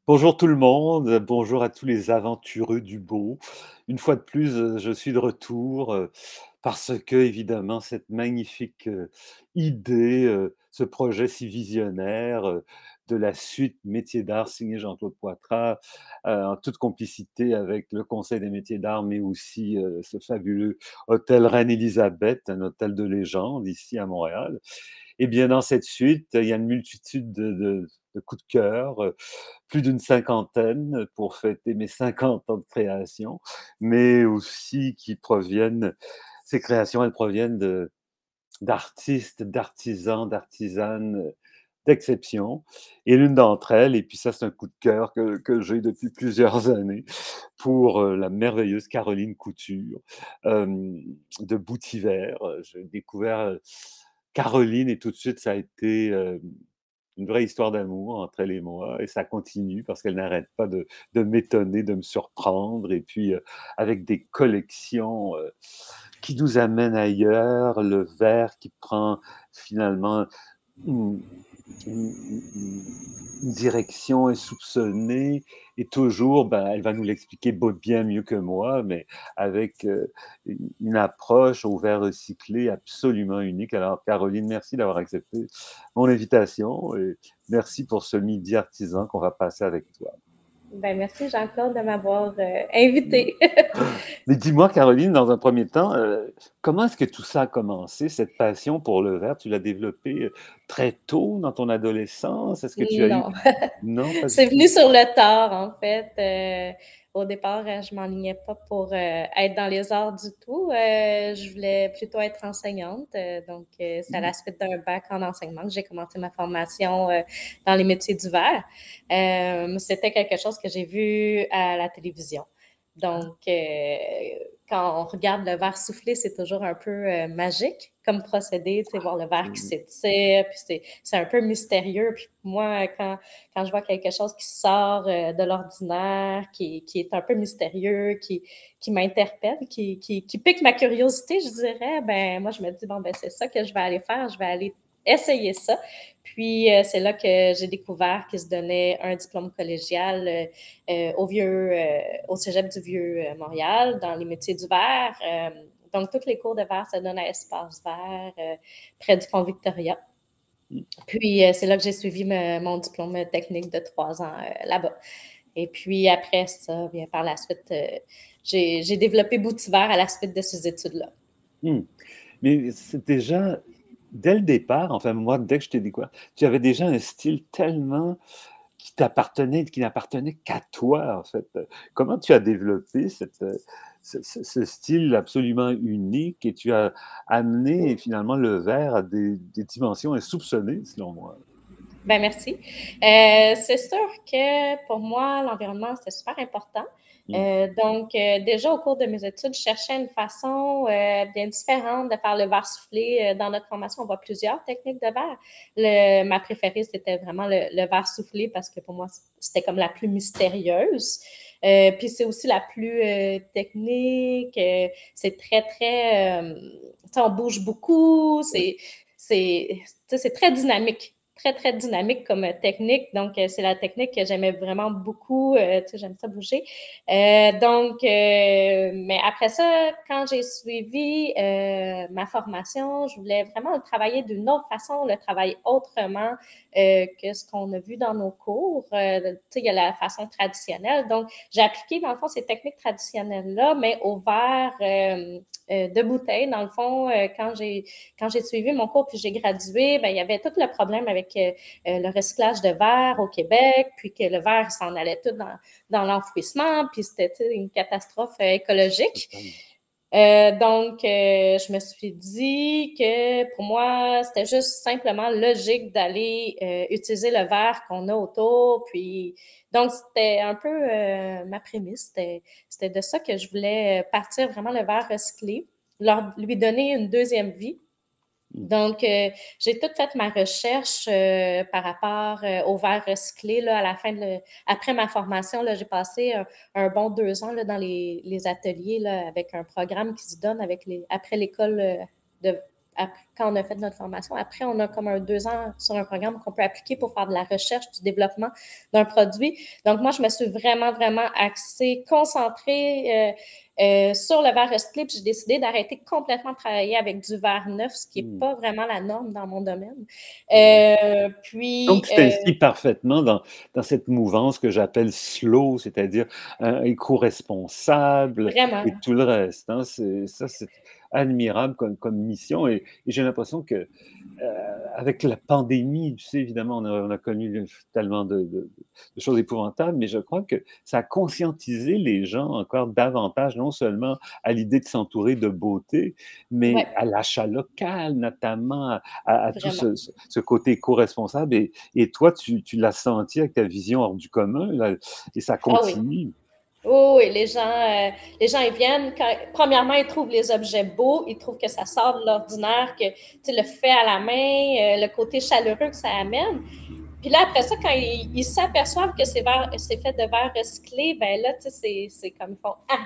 Bonjour tout le monde, bonjour à tous les aventureux du beau. Une fois de plus, je suis de retour, parce que évidemment cette magnifique, idée, ce projet si visionnaire, de la suite Métiers d'art signé Jean-Claude Poitras, en toute complicité avec le Conseil des métiers d'art, mais aussi, ce fabuleux hôtel Reine-Élisabeth, un hôtel de légende ici à Montréal. Et bien dans cette suite, il y a une multitude de coups de cœur, plus d'une cinquantaine pour fêter mes 50 ans de création, mais aussi qui proviennent ces créations, elles proviennent de d'artistes, d'artisans, d'artisanes, d'exception et l'une d'entre elles et puis ça, c'est un coup de cœur que j'ai depuis plusieurs années pour, la merveilleuse Caroline Couture, de Boutivert. J'ai découvert, Caroline et tout de suite ça a été, une vraie histoire d'amour entre elle et moi et ça continue parce qu'elle n'arrête pas de m'étonner, de me surprendre et puis, avec des collections, qui nous amènent ailleurs, le verre qui prend finalement une une direction insoupçonnée et toujours, ben, elle va nous l'expliquer bien mieux que moi, mais avec, une approche au verre recyclé absolument unique. Alors Caroline, merci d'avoir accepté mon invitation et merci pour ce midi artisan qu'on va passer avec toi. Ben, merci Jean-Claude de m'avoir invité. Mais dis-moi Caroline, dans un premier temps, comment est-ce que tout ça a commencé, cette passion pour le verre? Tu l'as développée, très tôt dans ton adolescence? Est-ce que tu as eu Non, non, pas du c'est tout? venu sur le tard en fait. Au départ, je m'enlignais pas pour être dans les arts du tout. Je voulais plutôt être enseignante. Donc, c'est à Mmh. la suite d'un bac en enseignement que j'ai commencé ma formation dans les métiers du verre. C'était quelque chose que j'ai vu à la télévision. Donc, quand on regarde le verre souffler, c'est toujours un peu magique comme procédé, tu sais, voir le verre qui Absolument. s'étire, puis c'est un peu mystérieux. Puis moi, quand je vois quelque chose qui sort de l'ordinaire, qui est un peu mystérieux, qui m'interpelle, qui pique ma curiosité, je dirais, ben moi, je me dis, bon, ben c'est ça que je vais aller faire, je vais aller essayer ça. Puis, c'est là que j'ai découvert qu'il se donnait un diplôme collégial au cégep du Vieux-Montréal, dans les métiers du verre. Donc, tous les cours de verre se donnent à Espace Vert, près du Pont Victoria. Mmh. Puis, c'est là que j'ai suivi mon diplôme technique de 3 ans là-bas. Et puis, après ça, bien, par la suite, j'ai développé Boutivert à la suite de ces études-là. Mmh. Mais c'est déjà dès le départ, enfin moi, dès que je t'ai découvert, tu avais déjà un style tellement qui t'appartenait, qui n'appartenait qu'à toi, en fait. Comment tu as développé ce style absolument unique et tu as amené finalement le verre à des dimensions insoupçonnées, selon moi? Ben merci. C'est sûr que pour moi, l'environnement, c'est super important. Mmh. Donc, déjà au cours de mes études, je cherchais une façon bien différente de faire le verre soufflé. Dans notre formation, on voit plusieurs techniques de verre. Ma préférée, c'était vraiment le verre soufflé parce que pour moi, c'était comme la plus mystérieuse. Puis c'est aussi la plus technique. C'est très, très... on bouge beaucoup. Oui. C'est très dynamique, très, très dynamique comme technique. Donc, c'est la technique que j'aimais vraiment beaucoup. J'aime ça bouger. Mais après ça, quand j'ai suivi ma formation, je voulais vraiment le travailler d'une autre façon, le travailler autrement que ce qu'on a vu dans nos cours. Il y a la façon traditionnelle. Donc, j'ai appliqué, dans le fond, ces techniques traditionnelles-là, mais au verre de bouteille. Dans le fond, quand j'ai suivi mon cours puis j'ai gradué, ben, il y avait tout le problème avec le recyclage de verre au Québec, puis que le verre s'en allait tout dans l'enfouissement, puis c'était une catastrophe écologique. Donc, je me suis dit que pour moi, c'était juste simplement logique d'aller utiliser le verre qu'on a autour. Puis, donc, c'était un peu ma prémisse. C'était de ça que je voulais partir vraiment le verre recyclé, lui donner une deuxième vie. Mmh. Donc, j'ai tout fait ma recherche par rapport au verre recyclé. Là, à la fin après ma formation, là, j'ai passé un bon 2 ans là, dans les ateliers là, avec un programme qui se donne après l'école quand on a fait notre formation. Après, on a comme 2 ans sur un programme qu'on peut appliquer pour faire de la recherche, du développement d'un produit. Donc, moi, je me suis vraiment, vraiment axée, concentrée sur le verre recyclé, puis j'ai décidé d'arrêter complètement de travailler avec du verre neuf, ce qui n'est pas vraiment la norme dans mon domaine. Ouais. Puis, Donc, tu t'inscris parfaitement dans cette mouvance que j'appelle slow, c'est-à-dire éco-responsable et vraiment, tout le reste. Hein. Ça, c'est admirable comme mission. Et j'ai l'impression que avec la pandémie, tu sais, évidemment, on a connu tellement de choses épouvantables, mais je crois que ça a conscientisé les gens encore davantage, non seulement à l'idée de s'entourer de beauté, mais ouais, à l'achat local, notamment, à tout vraiment. ce côté éco-responsable. Et toi, tu l'as senti avec ta vision hors du commun, là, et ça Ah oui. continue. Oh, et les gens, ils viennent. Premièrement, ils trouvent les objets beaux, ils trouvent que ça sort de l'ordinaire, que le fait à la main, le côté chaleureux que ça amène. Puis là, après ça, quand ils s'aperçoivent que c'est fait de verre recyclé, ben là, c'est comme ils font Ah,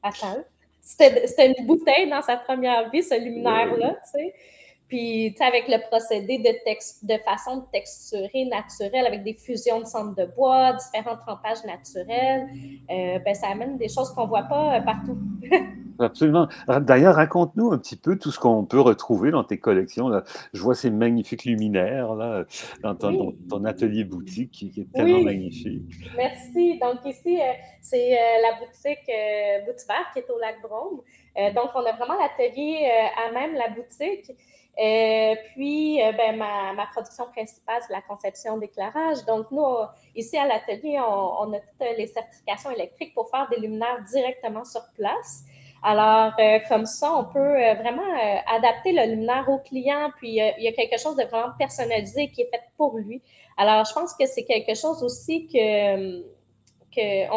attends. C'était une bouteille dans sa première vie, ce luminaire-là, tu sais. Puis, tu sais, avec le procédé de façon de texturer naturelle, avec des fusions de cendres de bois, différents trempages naturels, ben, ça amène des choses qu'on ne voit pas partout. Absolument. D'ailleurs, raconte-nous un petit peu tout ce qu'on peut retrouver dans tes collections, là. Je vois ces magnifiques luminaires là, dans Oui, ton atelier boutique qui est tellement oui, magnifique. merci. Donc, ici, c'est la boutique Boutivert qui est au lac Brome. Donc, on a vraiment l'atelier à même la boutique. Puis, ben, ma production principale, c'est la conception d'éclairage. Donc, nous, ici à l'atelier, on a toutes les certifications électriques pour faire des luminaires directement sur place. Alors, comme ça, on peut vraiment adapter le luminaire au client, puis il y a quelque chose de vraiment personnalisé qui est fait pour lui. Alors, je pense que c'est quelque chose aussi qu'on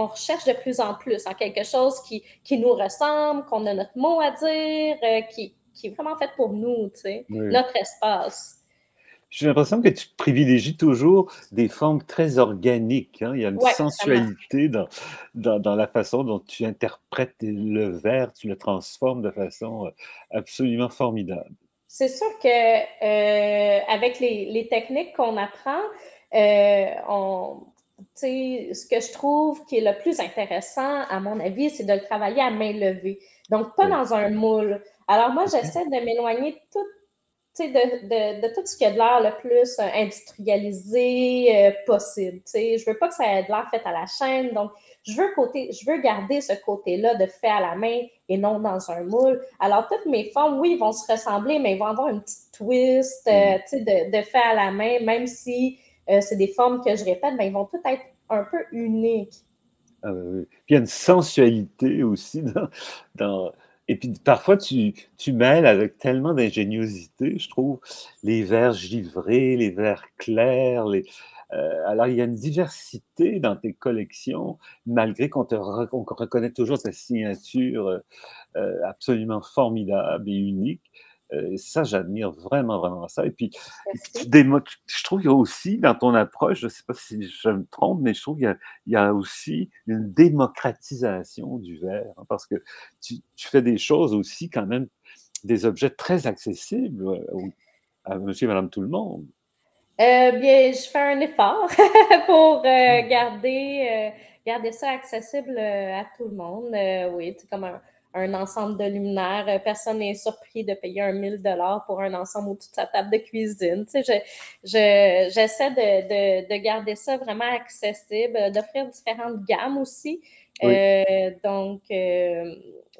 recherche de plus en plus, hein, quelque chose qui nous ressemble, qu'on a notre mot à dire, qui est vraiment fait pour nous, tu sais, Oui. notre espace. J'ai l'impression que tu privilégies toujours des formes très organiques, hein. Il y a une Oui, vraiment. sensualité dans la façon dont tu interprètes le verre, tu le transformes de façon absolument formidable. C'est sûr que avec les techniques qu'on apprend, ce que je trouve qui est le plus intéressant, à mon avis, c'est de le travailler à main levée. Donc, pas Oui. dans un moule. Alors, moi, OK. j'essaie de m'éloigner de tout ce qui a de l'air le plus industrialisé possible. Je veux pas que ça ait de l'air fait à la chaîne. Donc, je veux garder ce côté-là de fait à la main et non dans un moule. Alors, toutes mes formes, oui, ils vont se ressembler, mais ils vont avoir une petite twist Mm. de fait à la main, même si c'est des formes que je répète, mais ils vont toutes être un peu uniques. Ah oui, oui. Puis il y a une sensualité aussi dans et puis parfois tu mêles avec tellement d'ingéniosité, je trouve, les verts givrés, les verts clairs, alors il y a une diversité dans tes collections, malgré qu'on reconnaît toujours ta signature, absolument formidable et unique. Ça, j'admire vraiment, vraiment ça. Et puis Merci. je trouve qu'il y a aussi dans ton approche, je ne sais pas si je me trompe, mais je trouve qu'il y a aussi une démocratisation du verre, hein, parce que tu fais des choses aussi quand même, des objets très accessibles à monsieur et madame tout le monde. Bien, je fais un effort pour Mmh. garder ça accessible à tout le monde. Oui, c'est comme un ensemble de luminaires. Personne n'est surpris de payer 1 000 $ pour un ensemble au-dessus de sa table de cuisine. Tu sais, j'essaie de garder ça vraiment accessible, d'offrir différentes gammes aussi. Oui. Donc,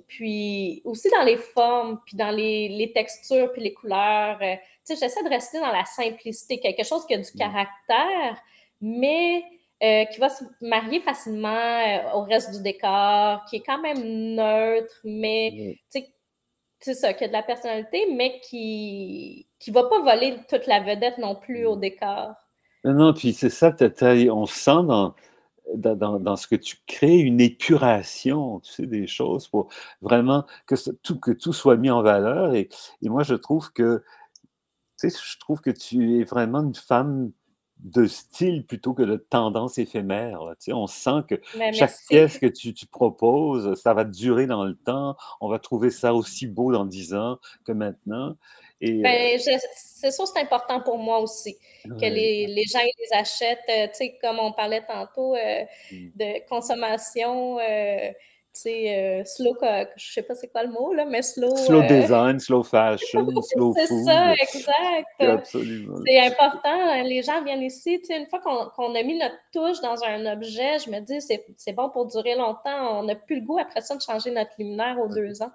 puis aussi dans les formes, puis dans les textures, puis les couleurs. Tu sais, j'essaie de rester dans la simplicité, quelque chose qui a du Mmh. caractère, mais qui va se marier facilement au reste du décor, qui est quand même neutre, mais Oui. tu sais, c'est ça, qui a de la personnalité, mais qui va pas voler toute la vedette non plus au Mmh. décor. Non, non, puis c'est ça, on sent dans ce que tu crées une épuration, tu sais, des choses pour vraiment que tout soit mis en valeur. Et moi, je trouve que, tu sais, je trouve que tu es vraiment une femme de style plutôt que de tendance éphémère. Là. Tu sais, on sent que Mais chaque merci. pièce que tu proposes, ça va durer dans le temps. On va trouver ça aussi beau dans 10 ans que maintenant. Et Ben, c'est sûr, c'est important pour moi aussi que ouais. les gens ils les achètent. Tu sais, comme on parlait tantôt de consommation, tu sais, slow, je sais pas c'est quoi le mot, là, mais slow. Slow design, slow fashion, slow C'est ça, food. exact. Absolument. C'est important. Les gens viennent ici. Tu sais, une fois qu'on a mis notre touche dans un objet, je me dis, c'est bon pour durer longtemps. On n'a plus le goût après ça de changer notre luminaire aux 2 ans.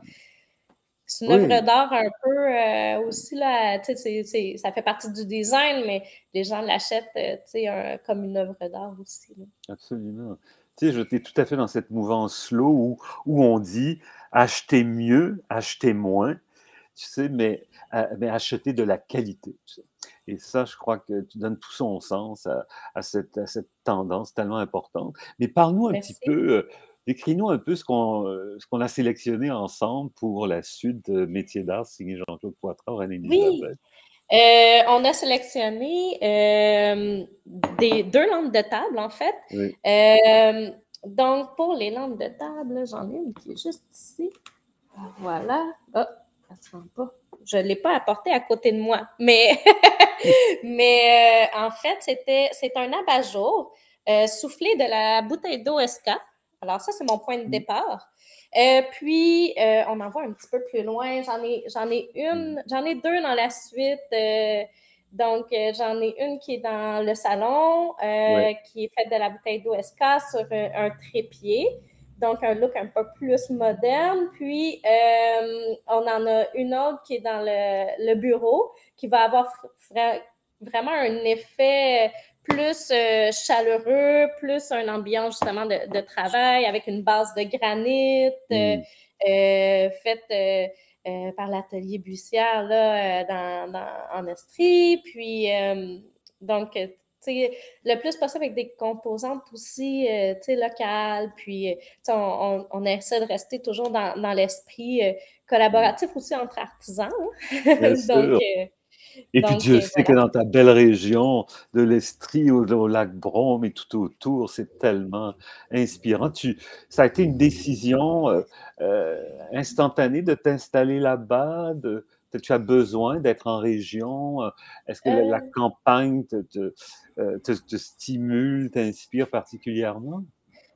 C'est une œuvre Oui, d'art un peu aussi, là, tu sais, ça fait partie du design, mais les gens l'achètent, tu sais, comme une œuvre d'art aussi. Là. absolument. Tu sais, j'étais tout à fait dans cette mouvance slow où on dit acheter mieux, acheter moins, tu sais, mais acheter de la qualité. Tu sais. Et ça, je crois que tu donnes tout son sens à cette tendance tellement importante. Mais parle-nous un petit Merci. peu, décris-nous un peu ce qu'on a sélectionné ensemble pour la suite de Métiers d'art signé Jean-Claude Poitras, Oui, Reine-Élisabeth. on a sélectionné deux lampes de table, en fait. Oui. Donc, pour les lampes de table, j'en ai une qui est juste ici. Voilà. Ah, elle se rend pas. Je ne l'ai pas apportée à côté de moi. Mais, en fait, c'est un abat-jour soufflé de la bouteille d'eau SK. Alors, ça, c'est mon point de départ. Puis, on en voit un petit peu plus loin. J'en ai deux dans la suite. Donc, j'en ai une qui est dans le salon, Ouais. qui est faite de la bouteille d'eau SK sur un trépied. Donc, un look un peu plus moderne. Puis, on en a une autre qui est dans le bureau, qui va avoir vraiment un effet plus chaleureux, plus une ambiance justement de travail avec une base de granit Mm. faite par l'atelier Bussière là, en Estrie. Puis, donc, tu sais, le plus possible avec des composantes aussi, tu sais, locales. Puis, on essaie de rester toujours dans l'esprit Mm. collaboratif aussi entre artisans. Bien donc, sûr. Et puis Dieu sait que voilà. dans ta belle région de l'Estrie, au lac Brome et tout autour, c'est tellement inspirant. Ça a été une décision instantanée de t'installer là-bas, tu as besoin d'être en région. Est-ce que la Euh, campagne te stimule, t'inspire particulièrement?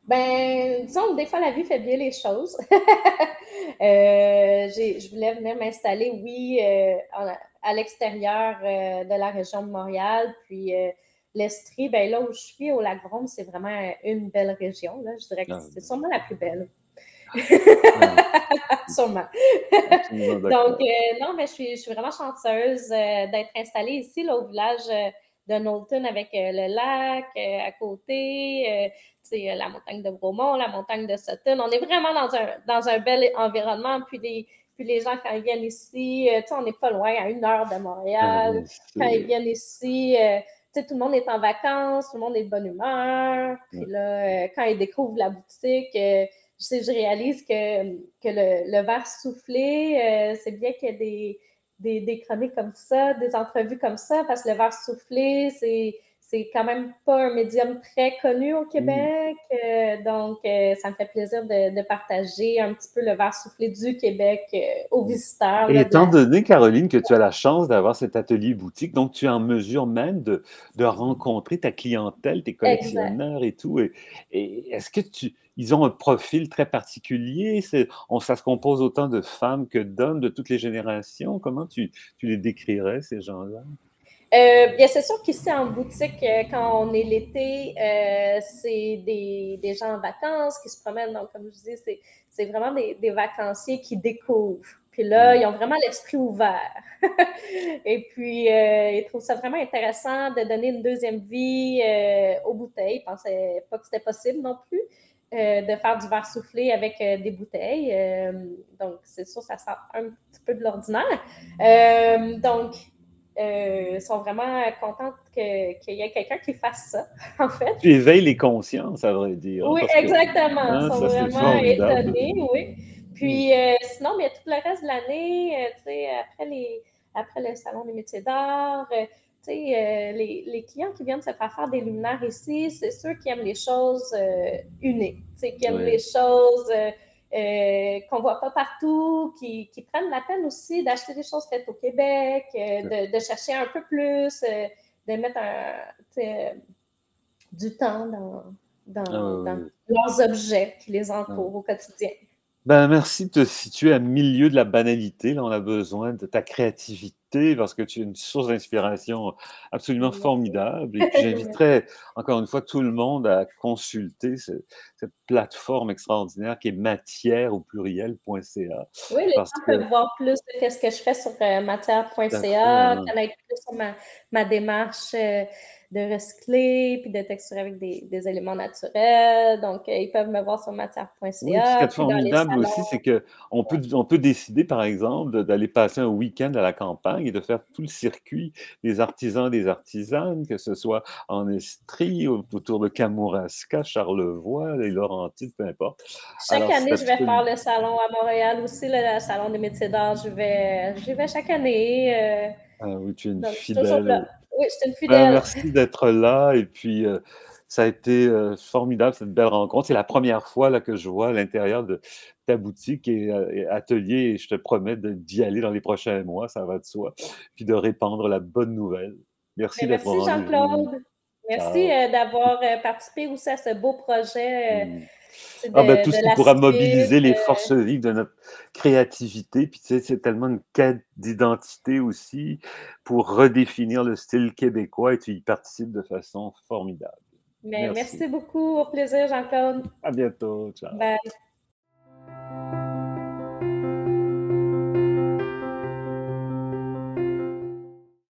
Ben, disons que des fois, la vie fait bien les choses. Je voulais venir m'installer, oui, à l'extérieur de la région de Montréal. Puis, l'Estrie, ben là où je suis, au Lac-Brome, c'est vraiment une belle région. Là. Je dirais que Ah, c'est sûrement la plus belle. ouais, Sûrement. absolument Donc, d'accord. non, mais je suis vraiment chanceuse d'être installée ici, là, au village de Knowlton, avec le lac à côté, la montagne de Bromont, la montagne de Sutton. On est vraiment dans un bel environnement. Puis les gens, quand ils viennent ici, on n'est pas loin, à 1 heure de Ah, Montréal. bien Quand ils sûr. viennent ici, tout le monde est en vacances, tout le monde est de bonne humeur. Puis Ouais. là, quand ils découvrent la boutique, je réalise que le verre soufflé, c'est bien qu'il y ait des chroniques comme ça, des entrevues comme ça, parce que le verre soufflé, c'est quand même pas un médium très connu au Mm. Québec. Donc, ça me fait plaisir de partager un petit peu le verre soufflé du Québec aux visiteurs. Et Là, étant donné, Caroline, que tu as la chance d'avoir cet atelier boutique, donc tu es en mesure même de rencontrer ta clientèle, tes exact. collectionneurs et tout. Et est-ce que ils ont un profil très particulier? Ça se compose autant de femmes que d'hommes de toutes les générations. Comment tu les décrirais, ces gens-là? Bien, c'est sûr qu'ici en boutique, quand on est l'été, c'est des gens en vacances qui se promènent. Donc, comme je dis, c'est vraiment des vacanciers qui découvrent. Puis là, Mm. ils ont vraiment l'esprit ouvert. Et puis, ils trouvent ça vraiment intéressant de donner une deuxième vie aux bouteilles. Ils ne pensaient pas que c'était possible non plus de faire du verre soufflé avec des bouteilles. Donc, c'est sûr, ça sort un petit peu de l'ordinaire. Donc, sont vraiment contentes qu'il y ait quelqu'un qui fasse ça, en fait. Tu éveilles les consciences, à vrai dire, hein, Oui, parce que exactement. Ils hein, sont ça, c'est vraiment formidable. étonnés, oui. Mm. Puis sinon, mais tout le reste de l'année, tu sais, après le Salon des métiers d'art, les clients qui viennent se faire des luminaires ici, c'est ceux qui aiment les choses uniques, qui aiment les Oui. choses qu'on ne voit pas partout, qui prennent la peine aussi d'acheter des choses faites au Québec, de chercher un peu plus, de mettre du temps dans Oui. leurs objets qui les Ah. entourent au quotidien. Ben, merci de te situer à milieu de la banalité. Là, on a besoin de ta créativité parce que tu es une source d'inspiration absolument Merci. formidable. Et puis, j'inviterais encore une fois tout le monde à consulter cette plateforme extraordinaire qui est matière au pluriel.ca Oui, les parce gens que, peuvent voir plus de ce que je fais sur tout à fait, matière.ca, hein. connaître plus sur ma démarche de recycler, puis de texturer avec des éléments naturels. Donc, ils peuvent me voir sur Oui, puis ce qui matière.ca, est puis dans les formidable aussi, salons. c'est qu'on peut décider, par exemple, d'aller passer un week-end à la campagne et de faire tout le circuit des artisans et des artisanes, que ce soit en Estrie, autour de Kamouraska, Charlevoix, les Laurentides, peu importe. Chaque Alors, c'est année, je vais faire absolument... le salon à Montréal aussi, le salon des métiers d'art. J'y vais chaque année. Ah oui, tu es une Donc, je suis toujours fidèle. là. Oui, je suis une Ben, fidèle. merci d'être là et puis ça a été formidable cette belle rencontre. C'est la première fois là, que je vois l'intérieur de ta boutique et atelier et je te promets d'y aller dans les prochains mois, ça va de soi, puis de répandre la bonne nouvelle. Merci Mais d'être au merci rendez-vous. Jean-Claude. Merci Ciao. d'avoir participé aussi à ce beau projet Mm. Ah ben, tout ce de qui la pourra suite. mobiliser les forces vives de notre créativité. Puis tu sais, c'est tellement une quête d'identité aussi pour redéfinir le style québécois et tu y participes de façon formidable. Mais Merci. merci beaucoup. Au plaisir, Jean-Claude. À bientôt. Ciao. Bye.